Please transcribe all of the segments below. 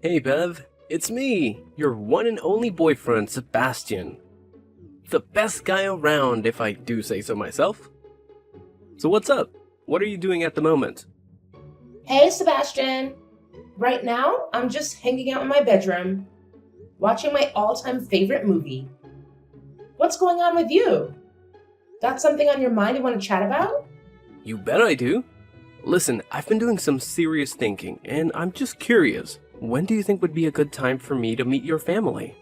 Hey Bev, it's me, your one and only boyfriend, Sebastian. The best guy around, if I do say so myself. So what's up? What are you doing at the moment? Hey, Sebastian. Right now, I'm just hanging out in my bedroom, watching my all-time favorite movie. What's going on with you? Got something on your mind you want to chat about? You bet I do. Listen, I've been doing some serious thinking, and I'm just curious. When do you think would be a good time for me to meet your family?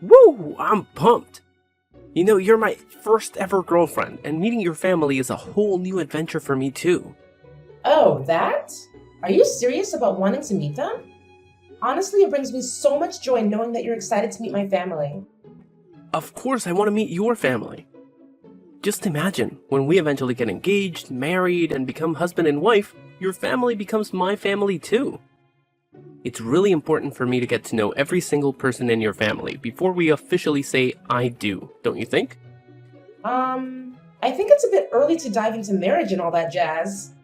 Woo! I'm pumped! You know, you're my first ever girlfriend, and meeting your family is a whole new adventure for me too. Oh, that? Are you serious about wanting to meet them? Honestly, it brings me so much joy knowing that you're excited to meet my family. Of course I want to meet your family. Just imagine, when we eventually get engaged, married, and become husband and wife, your family becomes my family too. It's really important for me to get to know every single person in your family before we officially say I do, don't you think? I think it's a bit early to dive into marriage and all that jazz.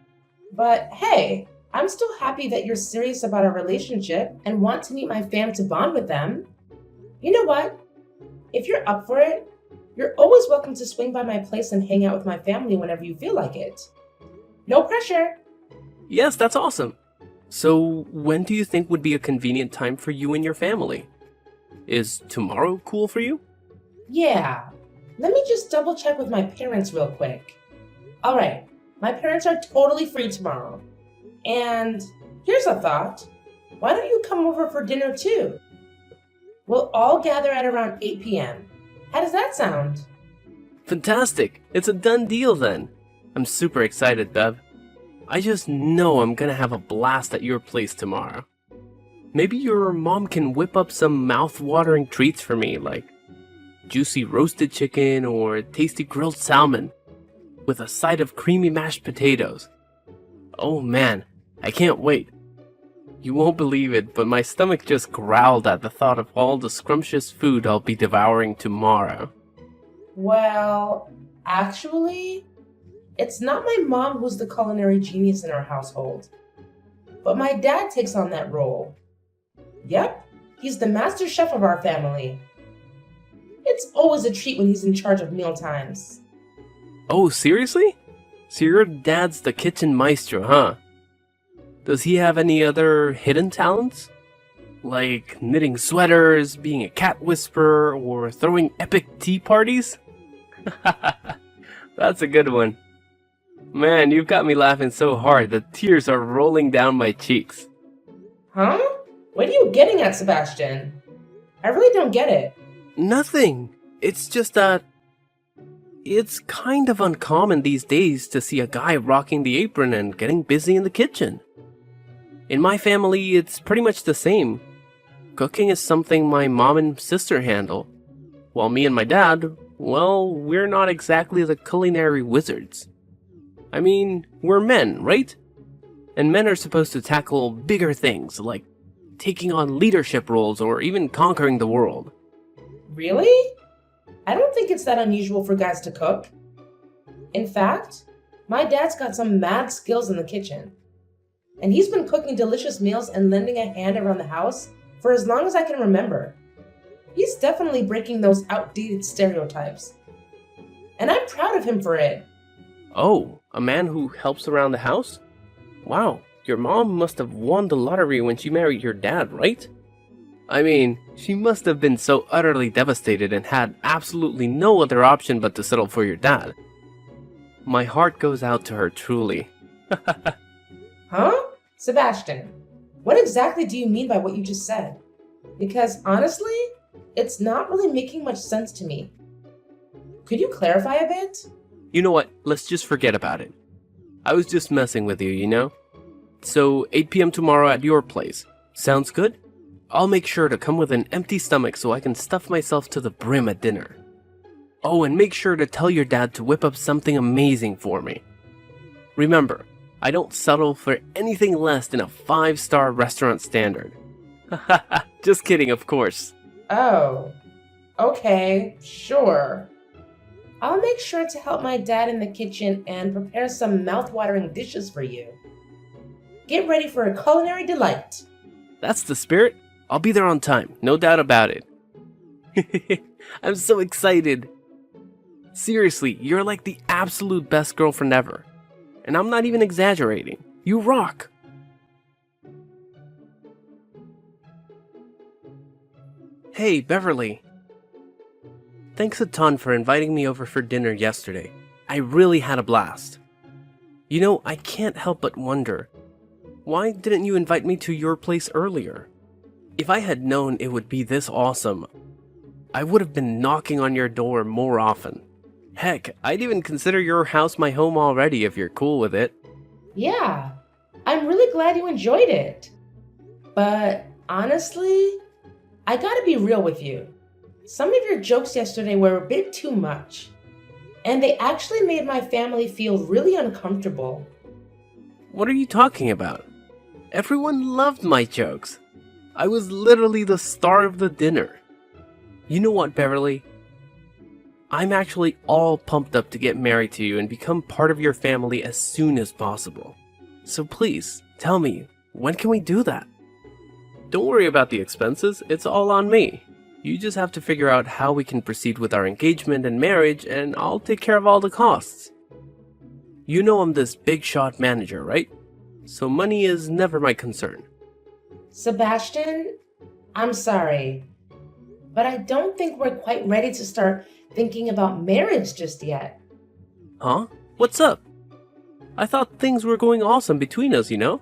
But hey, I'm still happy that you're serious about our relationship and want to meet my fam to bond with them. You know what? If you're up for it, you're always welcome to swing by my place and hang out with my family whenever you feel like it. No pressure. Yes, that's awesome. So, when do you think would be a convenient time for you and your family? Is tomorrow cool for you? Yeah, let me just double check with my parents real quick. All right, my parents are totally free tomorrow. And here's a thought. Why don't you come over for dinner too? We'll all gather at around 8 p.m. How does that sound? Fantastic! It's a done deal then. I'm super excited, Bev. I just know I'm gonna have a blast at your place tomorrow. Maybe your mom can whip up some mouth-watering treats for me, like juicy roasted chicken or tasty grilled salmon with a side of creamy mashed potatoes. Oh man, I can't wait. You won't believe it, but my stomach just growled at the thought of all the scrumptious food I'll be devouring tomorrow. Well, actually, it's not my mom who's the culinary genius in our household, but my dad takes on that role. Yep, he's the master chef of our family. It's always a treat when he's in charge of meal times. Oh, seriously? So your dad's the kitchen maestro, huh? Does he have any other hidden talents? Like knitting sweaters, being a cat whisperer, or throwing epic tea parties? That's a good one. Man, you've got me laughing so hard that tears are rolling down my cheeks. Huh? What are you getting at, Sebastian? I really don't get it. Nothing. It's just that it's kind of uncommon these days to see a guy rocking the apron and getting busy in the kitchen. In my family, it's pretty much the same. Cooking is something my mom and sister handle, while me and my dad, well, we're not exactly the culinary wizards. I mean, we're men, right? And men are supposed to tackle bigger things, like taking on leadership roles or even conquering the world. Really? I don't think it's that unusual for guys to cook. In fact, my dad's got some mad skills in the kitchen. And he's been cooking delicious meals and lending a hand around the house for as long as I can remember. He's definitely breaking those outdated stereotypes. And I'm proud of him for it. Oh, a man who helps around the house? Wow, your mom must have won the lottery when she married your dad, right? I mean, she must have been so utterly devastated and had absolutely no other option but to settle for your dad. My heart goes out to her truly. Huh? Sebastian, what exactly do you mean by what you just said? Because honestly, it's not really making much sense to me. Could you clarify a bit? You know what, let's just forget about it. I was just messing with you, you know? So, 8 p.m. tomorrow at your place. Sounds good? I'll make sure to come with an empty stomach so I can stuff myself to the brim at dinner. Oh, and make sure to tell your dad to whip up something amazing for me. Remember, I don't settle for anything less than a 5-star restaurant standard. Just kidding, of course. Oh, okay, sure. I'll make sure to help my dad in the kitchen and prepare some mouth-watering dishes for you. Get ready for a culinary delight. That's the spirit. I'll be there on time, no doubt about it. I'm so excited. Seriously, you're like the absolute best girlfriend ever. And I'm not even exaggerating. You rock. Hey, Beverly. Thanks a ton for inviting me over for dinner yesterday. I really had a blast. You know, I can't help but wonder, why didn't you invite me to your place earlier? If I had known it would be this awesome, I would have been knocking on your door more often. Heck, I'd even consider your house my home already if you're cool with it. Yeah, I'm really glad you enjoyed it. But honestly, I gotta be real with you. Some of your jokes yesterday were a bit too much, and they actually made my family feel really uncomfortable. What are you talking about? Everyone loved my jokes. I was literally the star of the dinner. You know what, Beverly? I'm actually all pumped up to get married to you and become part of your family as soon as possible. So please, tell me, when can we do that? Don't worry about the expenses, it's all on me. You just have to figure out how we can proceed with our engagement and marriage, and I'll take care of all the costs. You know I'm this big shot manager, right? So money is never my concern. Sebastian, I'm sorry, but I don't think we're quite ready to start thinking about marriage just yet. Huh? What's up? I thought things were going awesome between us, you know?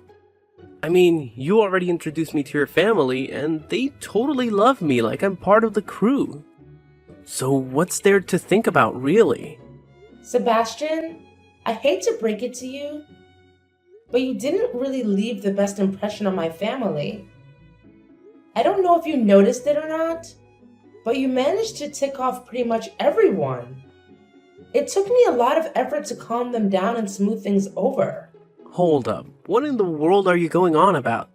I mean, you already introduced me to your family, and they totally love me like I'm part of the crew. So what's there to think about, really? Sebastian, I hate to break it to you, but you didn't really leave the best impression on my family. I don't know if you noticed it or not, but you managed to tick off pretty much everyone. It took me a lot of effort to calm them down and smooth things over. Hold up, what in the world are you going on about?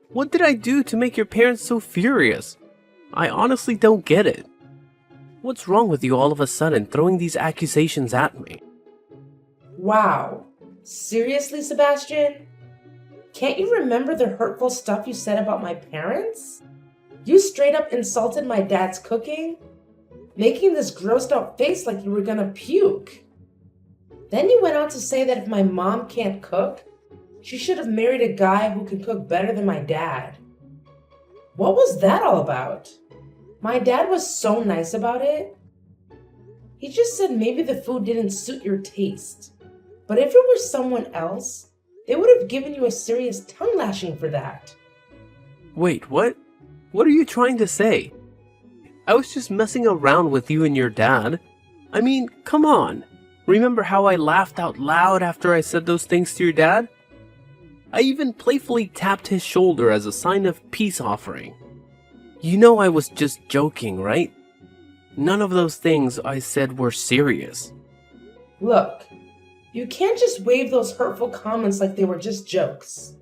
What did I do to make your parents so furious? I honestly don't get it. What's wrong with you all of a sudden throwing these accusations at me? Wow. Seriously, Sebastian? Can't you remember the hurtful stuff you said about my parents? You straight up insulted my dad's cooking, making this grossed out face like you were gonna puke. Then you went on to say that if my mom can't cook, she should have married a guy who can cook better than my dad. What was that all about? My dad was so nice about it. He just said maybe the food didn't suit your taste. But if it were someone else, they would have given you a serious tongue lashing for that. Wait, what? What are you trying to say? I was just messing around with you and your dad. I mean, come on. Remember how I laughed out loud after I said those things to your dad? I even playfully tapped his shoulder as a sign of peace offering. You know I was just joking, right? None of those things I said were serious. Look, you can't just wave those hurtful comments like they were just jokes.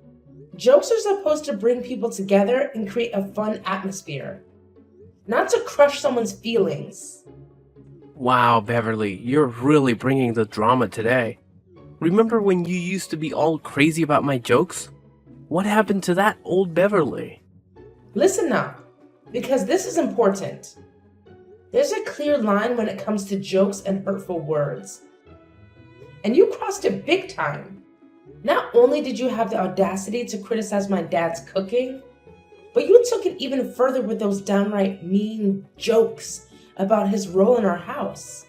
Jokes are supposed to bring people together and create a fun atmosphere, not to crush someone's feelings. Wow, Beverly, you're really bringing the drama today. Remember when you used to be all crazy about my jokes? What happened to that old Beverly? Listen up, because this is important. There's a clear line when it comes to jokes and hurtful words. And you crossed it big time. Not only did you have the audacity to criticize my dad's cooking, but you took it even further with those downright mean jokes about his role in our house.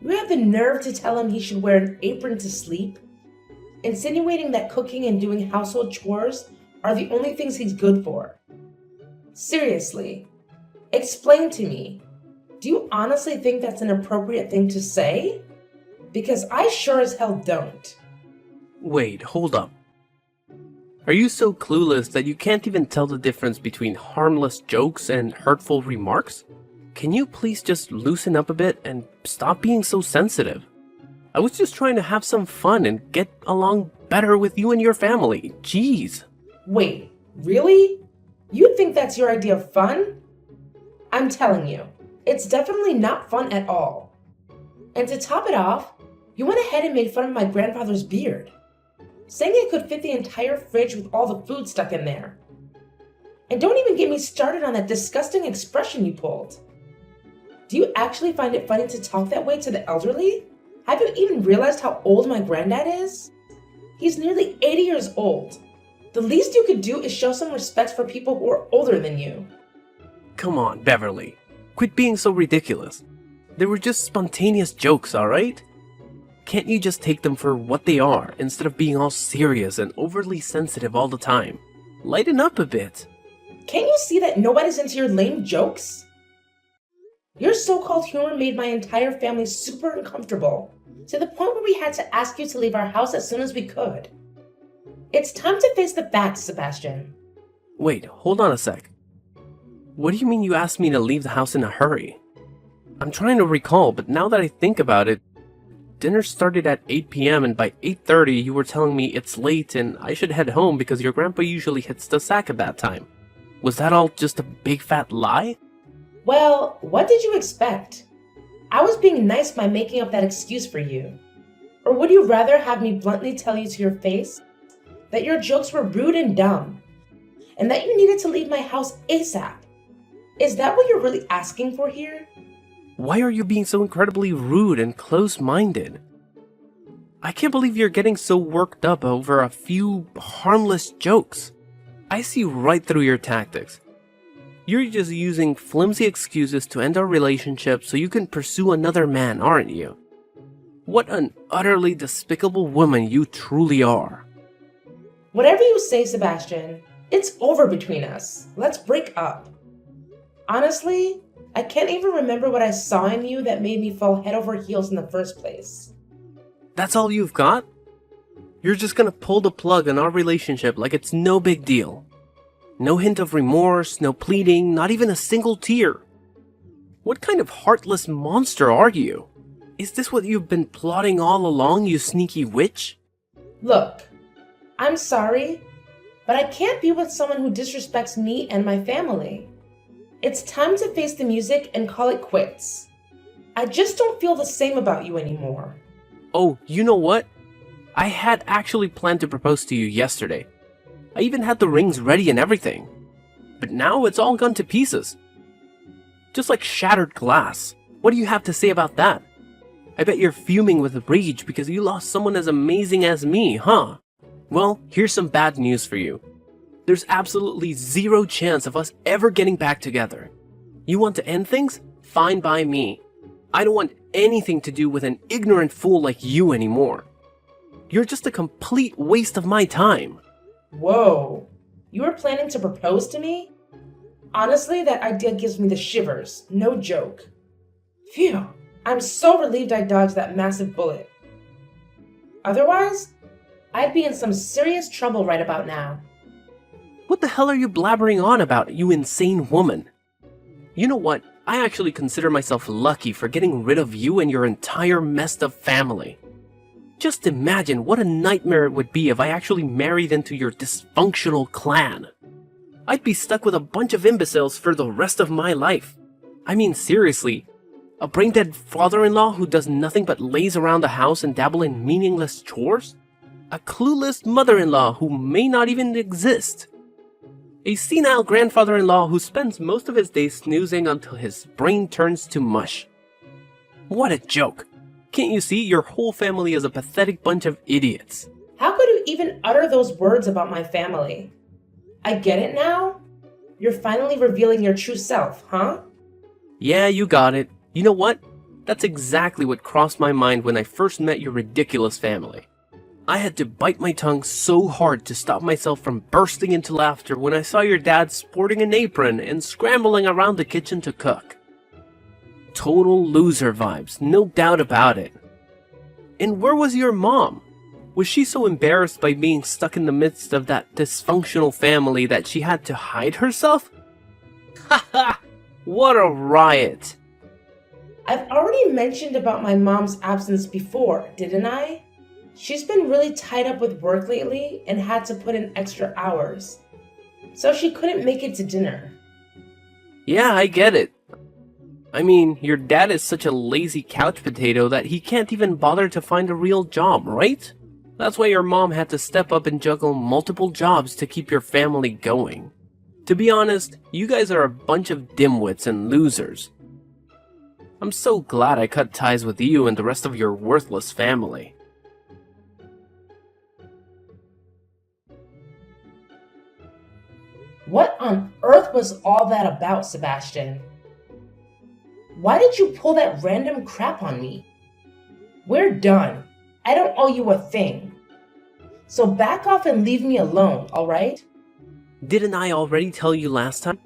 You had the nerve to tell him he should wear an apron to sleep, insinuating that cooking and doing household chores are the only things he's good for. Seriously, explain to me, do you honestly think that's an appropriate thing to say? Because I sure as hell don't. Wait, hold up. Are you so clueless that you can't even tell the difference between harmless jokes and hurtful remarks? Can you please just loosen up a bit and stop being so sensitive? I was just trying to have some fun and get along better with you and your family. Jeez. Wait, really? You think that's your idea of fun? I'm telling you, it's definitely not fun at all. And to top it off, you went ahead and made fun of my grandfather's beard, saying it could fit the entire fridge with all the food stuck in there. And don't even get me started on that disgusting expression you pulled. Do you actually find it funny to talk that way to the elderly? Have you even realized how old my granddad is? He's nearly 80 years old. The least you could do is show some respect for people who are older than you. Come on, Beverly. Quit being so ridiculous. They were just spontaneous jokes, alright? Can't you just take them for what they are, instead of being all serious and overly sensitive all the time? Lighten up a bit. Can't you see that nobody's into your lame jokes? Your so-called humor made my entire family super uncomfortable, to the point where we had to ask you to leave our house as soon as we could. It's time to face the facts, Sebastian. Wait, hold on a sec. What do you mean you asked me to leave the house in a hurry? I'm trying to recall, but now that I think about it, dinner started at 8 p.m. and by 8:30 you were telling me it's late and I should head home because your grandpa usually hits the sack at that time. Was that all just a big fat lie? Well, what did you expect? I was being nice by making up that excuse for you. Or would you rather have me bluntly tell you to your face that your jokes were rude and dumb, and that you needed to leave my house ASAP? Is that what you're really asking for here? Why are you being so incredibly rude and close-minded? I can't believe you're getting so worked up over a few harmless jokes. I see right through your tactics. You're just using flimsy excuses to end our relationship so you can pursue another man, aren't you? What an utterly despicable woman you truly are. Whatever you say, Sebastian, it's over between us. Let's break up. Honestly, I can't even remember what I saw in you that made me fall head over heels in the first place. That's all you've got? You're just gonna pull the plug on our relationship like it's no big deal. No hint of remorse, no pleading, not even a single tear. What kind of heartless monster are you? Is this what you've been plotting all along, you sneaky witch? Look, I'm sorry, but I can't be with someone who disrespects me and my family. It's time to face the music and call it quits. I just don't feel the same about you anymore. Oh, you know what? I had actually planned to propose to you yesterday. I even had the rings ready and everything. But now it's all gone to pieces. Just like shattered glass. What do you have to say about that? I bet you're fuming with rage because you lost someone as amazing as me, huh? Well, here's some bad news for you. There's absolutely zero chance of us ever getting back together. You want to end things? Fine by me. I don't want anything to do with an ignorant fool like you anymore. You're just a complete waste of my time. Whoa, you were planning to propose to me? Honestly, that idea gives me the shivers, no joke. Phew, I'm so relieved I dodged that massive bullet. Otherwise, I'd be in some serious trouble right about now. What the hell are you blabbering on about, you insane woman? You know what? I actually consider myself lucky for getting rid of you and your entire messed up family. Just imagine what a nightmare it would be if I actually married into your dysfunctional clan. I'd be stuck with a bunch of imbeciles for the rest of my life. I mean, seriously, a brain-dead father-in-law who does nothing but laze around the house and dabble in meaningless chores? A clueless mother-in-law who may not even exist? A senile grandfather-in-law who spends most of his days snoozing until his brain turns to mush. What a joke! Can't you see your whole family is a pathetic bunch of idiots? How could you even utter those words about my family? I get it now? You're finally revealing your true self, huh? Yeah, you got it. You know what? That's exactly what crossed my mind when I first met your ridiculous family. I had to bite my tongue so hard to stop myself from bursting into laughter when I saw your dad sporting an apron and scrambling around the kitchen to cook. Total loser vibes, no doubt about it. And where was your mom? Was she so embarrassed by being stuck in the midst of that dysfunctional family that she had to hide herself? Haha! What a riot! I've already mentioned about my mom's absence before, didn't I? She's been really tied up with work lately and had to put in extra hours, so she couldn't make it to dinner. Yeah, I get it. I mean, your dad is such a lazy couch potato that he can't even bother to find a real job, right? That's why your mom had to step up and juggle multiple jobs to keep your family going. To be honest, you guys are a bunch of dimwits and losers. I'm so glad I cut ties with you and the rest of your worthless family. What on earth was all that about, Sebastian? Why did you pull that random crap on me? We're done. I don't owe you a thing. So back off and leave me alone, alright? Didn't I already tell you last time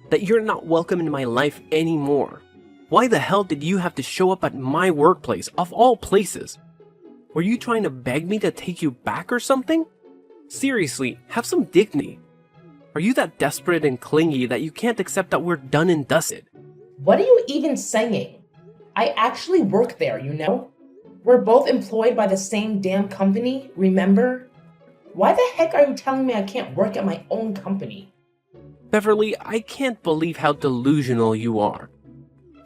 that you're not welcome in my life anymore? Why the hell did you have to show up at my workplace, of all places? Were you trying to beg me to take you back or something? Seriously, have some dignity. Are you that desperate and clingy that you can't accept that we're done and dusted? What are you even saying? I actually work there, you know? We're both employed by the same damn company, remember? Why the heck are you telling me I can't work at my own company? Beverly, I can't believe how delusional you are.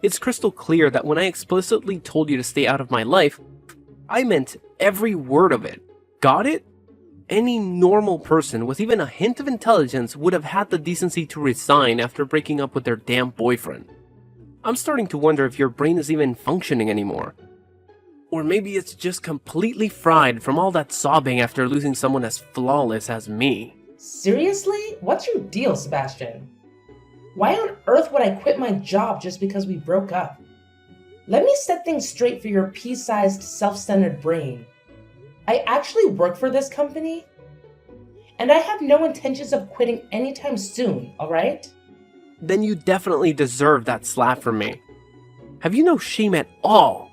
It's crystal clear that when I explicitly told you to stay out of my life, I meant every word of it. Got it? Any normal person with even a hint of intelligence would have had the decency to resign after breaking up with their damn boyfriend. I'm starting to wonder if your brain is even functioning anymore. Or maybe it's just completely fried from all that sobbing after losing someone as flawless as me. Seriously? What's your deal, Sebastian? Why on earth would I quit my job just because we broke up? Let me set things straight for your pea-sized, self-centered brain. I actually work for this company, and I have no intentions of quitting anytime soon, alright? Then you definitely deserve that slap from me. Have you no shame at all?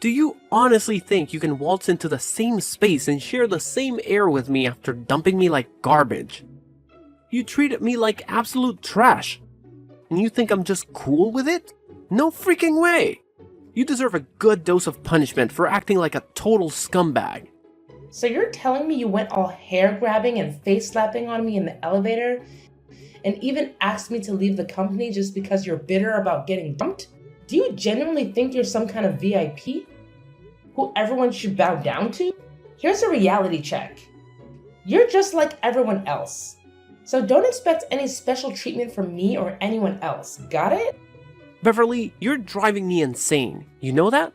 Do you honestly think you can waltz into the same space and share the same air with me after dumping me like garbage? You treated me like absolute trash, and you think I'm just cool with it? No freaking way! You deserve a good dose of punishment for acting like a total scumbag. So you're telling me you went all hair-grabbing and face-slapping on me in the elevator, and even asked me to leave the company just because you're bitter about getting dumped? Do you genuinely think you're some kind of VIP? Who everyone should bow down to? Here's a reality check. You're just like everyone else. So don't expect any special treatment from me or anyone else, got it? Beverly, you're driving me insane. You know that?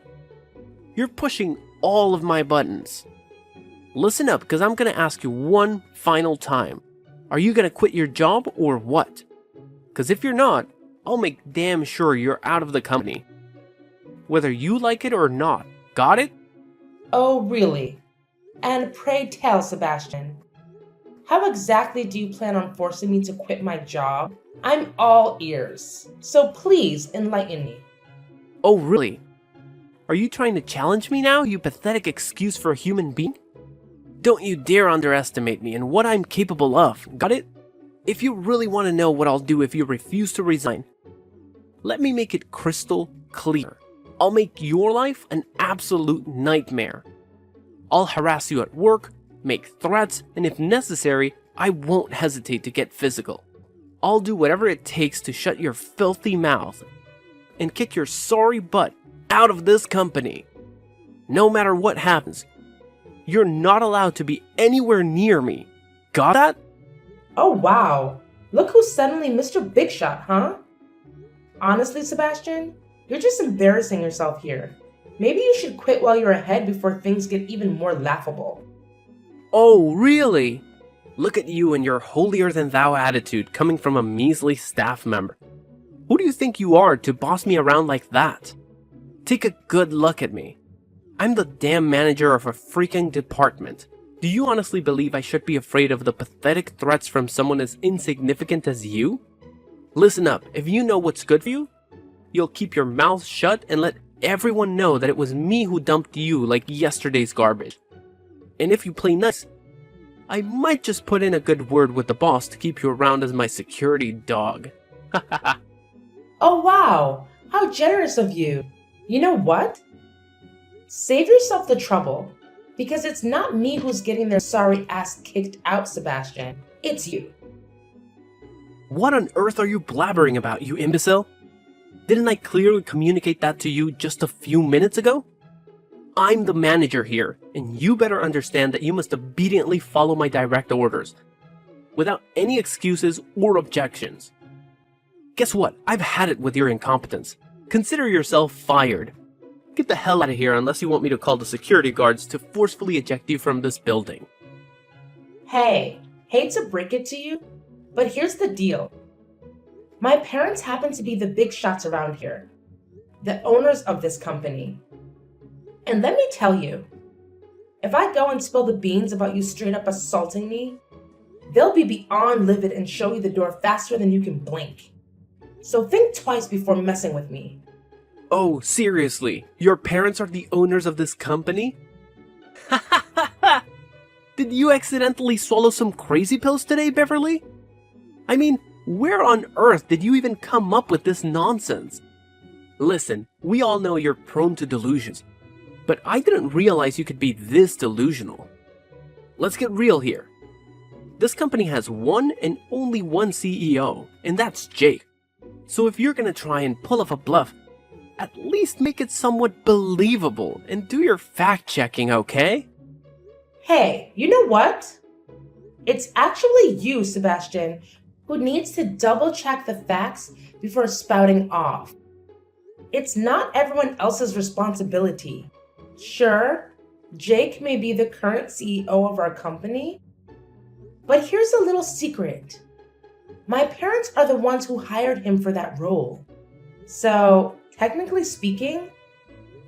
You're pushing all of my buttons. Listen up, because I'm going to ask you one final time. Are you going to quit your job or what? Because if you're not, I'll make damn sure you're out of the company. Whether you like it or not. Got it? Oh, really? And pray tell, Sebastian, how exactly do you plan on forcing me to quit my job? I'm all ears, so please enlighten me. Oh, really? Are you trying to challenge me now, you pathetic excuse for a human being? Don't you dare underestimate me and what I'm capable of, got it? If you really want to know what I'll do if you refuse to resign, let me make it crystal clear. I'll make your life an absolute nightmare. I'll harass you at work, make threats, and if necessary, I won't hesitate to get physical. I'll do whatever it takes to shut your filthy mouth and kick your sorry butt out of this company. No matter what happens, you're not allowed to be anywhere near me. Got that? Oh wow, look who's suddenly Mr. Big Shot, huh? Honestly, Sebastian, you're just embarrassing yourself here. Maybe you should quit while you're ahead before things get even more laughable. Oh, really? Look at you and your holier-than-thou attitude coming from a measly staff member. Who do you think you are to boss me around like that? Take a good look at me. I'm the damn manager of a freaking department. Do you honestly believe I should be afraid of the pathetic threats from someone as insignificant as you? Listen up, if you know what's good for you, you'll keep your mouth shut and let everyone know that it was me who dumped you like yesterday's garbage. And if you play nice, I might just put in a good word with the boss to keep you around as my security dog. Oh wow, how generous of you. You know what? Save yourself the trouble, because it's not me who's getting their sorry ass kicked out, Sebastian. It's you. What on earth are you blabbering about, you imbecile? Didn't I clearly communicate that to you just a few minutes ago? I'm the manager here, and you better understand that you must obediently follow my direct orders. without any excuses or objections. Guess what? I've had it with your incompetence. Consider yourself fired. Get the hell out of here unless you want me to call the security guards to forcefully eject you from this building. Hey, hate to break it to you, but here's the deal. My parents happen to be the big shots around here, the owners of this company. And let me tell you, if I go and spill the beans about you straight up assaulting me, they'll be beyond livid and show you the door faster than you can blink. So think twice before messing with me. Oh, seriously? Your parents are the owners of this company? Ha ha ha ha! Did you accidentally swallow some crazy pills today, Beverly? I mean, where on earth did you even come up with this nonsense? Listen, we all know you're prone to delusions, but I didn't realize you could be this delusional. Let's get real here. This company has one and only one CEO, and that's Jake. So if you're gonna try and pull off a bluff, at least make it somewhat believable and do your fact-checking, okay? Hey, you know what? It's actually you, Sebastian, who needs to double-check the facts before spouting off. It's not everyone else's responsibility. Sure, Jake may be the current CEO of our company, but here's a little secret. My parents are the ones who hired him for that role. So, technically speaking,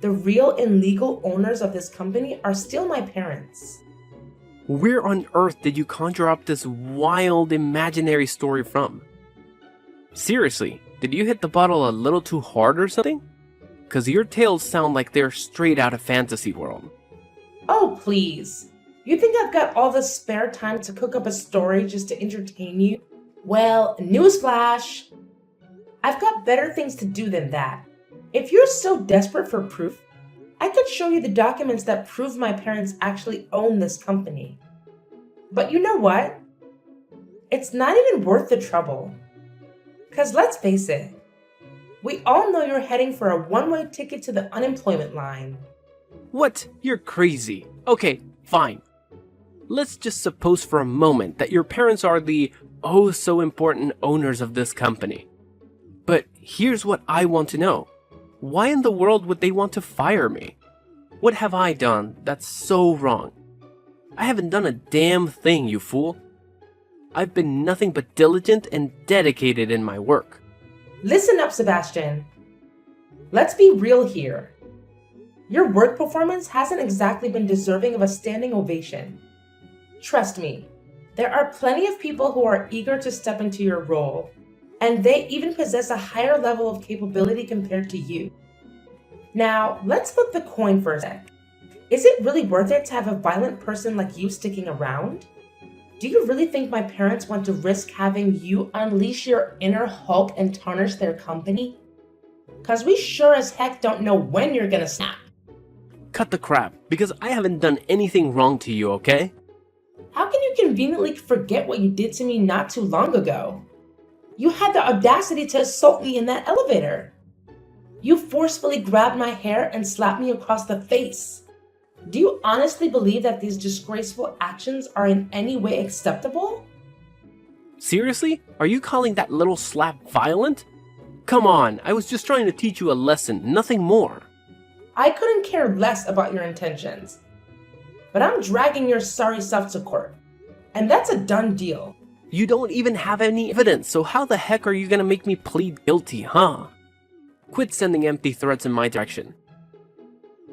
the real and legal owners of this company are still my parents. Where on earth did you conjure up this wild imaginary story from? Seriously, did you hit the bottle a little too hard or something? 'Cause your tales sound like they're straight out of fantasy world. Oh, please. You think I've got all the spare time to cook up a story just to entertain you? Well, newsflash. I've got better things to do than that. If you're so desperate for proof, I could show you the documents that prove my parents actually own this company. But you know what? It's not even worth the trouble. 'Cause let's face it, we all know you're heading for a one-way ticket to the unemployment line. What? You're crazy. Okay, fine. Let's just suppose for a moment that your parents are the oh so important owners of this company. But here's what I want to know. Why in the world would they want to fire me? What have I done that's so wrong? I haven't done a damn thing, you fool. I've been nothing but diligent and dedicated in my work. Listen up, Sebastian. Let's be real here. Your work performance hasn't exactly been deserving of a standing ovation. Trust me, there are plenty of people who are eager to step into your role, and they even possess a higher level of capability compared to you. Now, let's flip the coin for a sec. Is it really worth it to have a violent person like you sticking around? Do you really think my parents want to risk having you unleash your inner Hulk and tarnish their company? 'Cause we sure as heck don't know when you're gonna snap. Cut the crap, because I haven't done anything wrong to you, okay? How can you conveniently forget what you did to me not too long ago? You had the audacity to assault me in that elevator. You forcefully grabbed my hair and slapped me across the face. Do you honestly believe that these disgraceful actions are in any way acceptable? Seriously? Are you calling that little slap violent? Come on, I was just trying to teach you a lesson, nothing more. I couldn't care less about your intentions. But I'm dragging your sorry self to court. And that's a done deal. You don't even have any evidence, so how the heck are you gonna make me plead guilty, huh? Quit sending empty threats in my direction.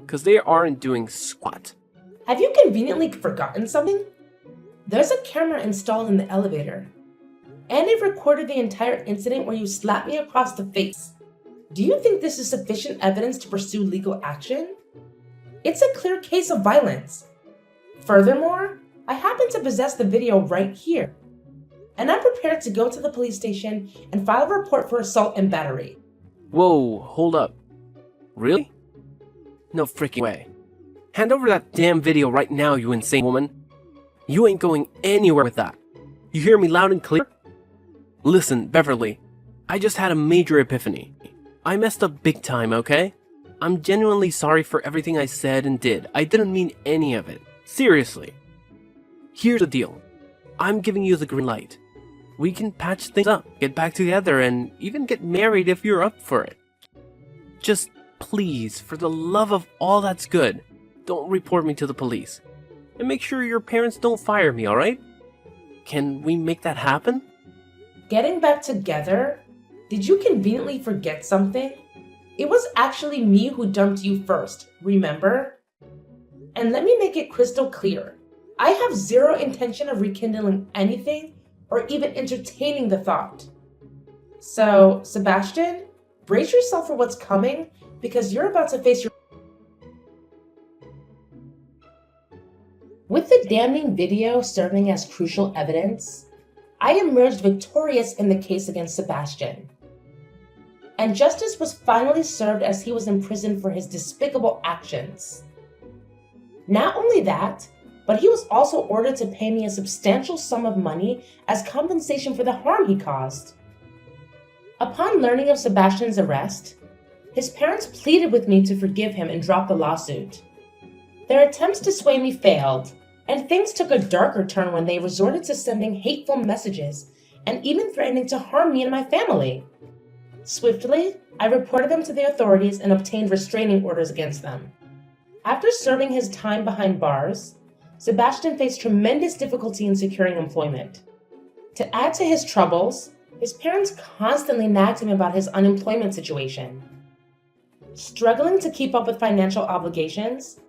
'Cause they aren't doing squat. Have you conveniently forgotten something? There's a camera installed in the elevator. And it recorded the entire incident where you slapped me across the face. Do you think this is sufficient evidence to pursue legal action? It's a clear case of violence. Furthermore, I happen to possess the video right here. And I'm prepared to go to the police station and file a report for assault and battery. Whoa, hold up. Really? No freaking way. Hand over that damn video right now, you insane woman. You ain't going anywhere with that. You hear me loud and clear? Listen, Beverly, I just had a major epiphany. I messed up big time, okay? I'm genuinely sorry for everything I said and did. I didn't mean any of it. Seriously. Here's the deal. I'm giving you the green light. We can patch things up, get back together, and even get married if you're up for it. Just please, for the love of all that's good, don't report me to the police. And make sure your parents don't fire me, alright? Can we make that happen? Getting back together? Did you conveniently forget something? It was actually me who dumped you first, remember? And let me make it crystal clear. I have zero intention of rekindling anything or even entertaining the thought. So, Sebastian, brace yourself for what's coming because you're about to face your... With the damning video serving as crucial evidence, I emerged victorious in the case against Sebastian. And justice was finally served as he was imprisoned for his despicable actions. Not only that, but he was also ordered to pay me a substantial sum of money as compensation for the harm he caused. Upon learning of Sebastian's arrest, his parents pleaded with me to forgive him and drop the lawsuit. Their attempts to sway me failed, and things took a darker turn when they resorted to sending hateful messages and even threatening to harm me and my family. Swiftly, I reported them to the authorities and obtained restraining orders against them. After serving his time behind bars, Sebastian faced tremendous difficulty in securing employment. To add to his troubles, his parents constantly nagged him about his unemployment situation. Struggling to keep up with financial obligations,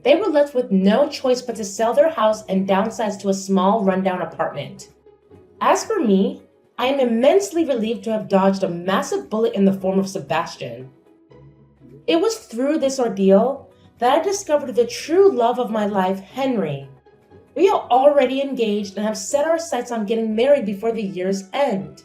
they were left with no choice but to sell their house and downsize to a small, rundown apartment. As for me, I am immensely relieved to have dodged a massive bullet in the form of Sebastian. It was through this ordeal that I discovered the true love of my life, Henry. We are already engaged and have set our sights on getting married before the year's end.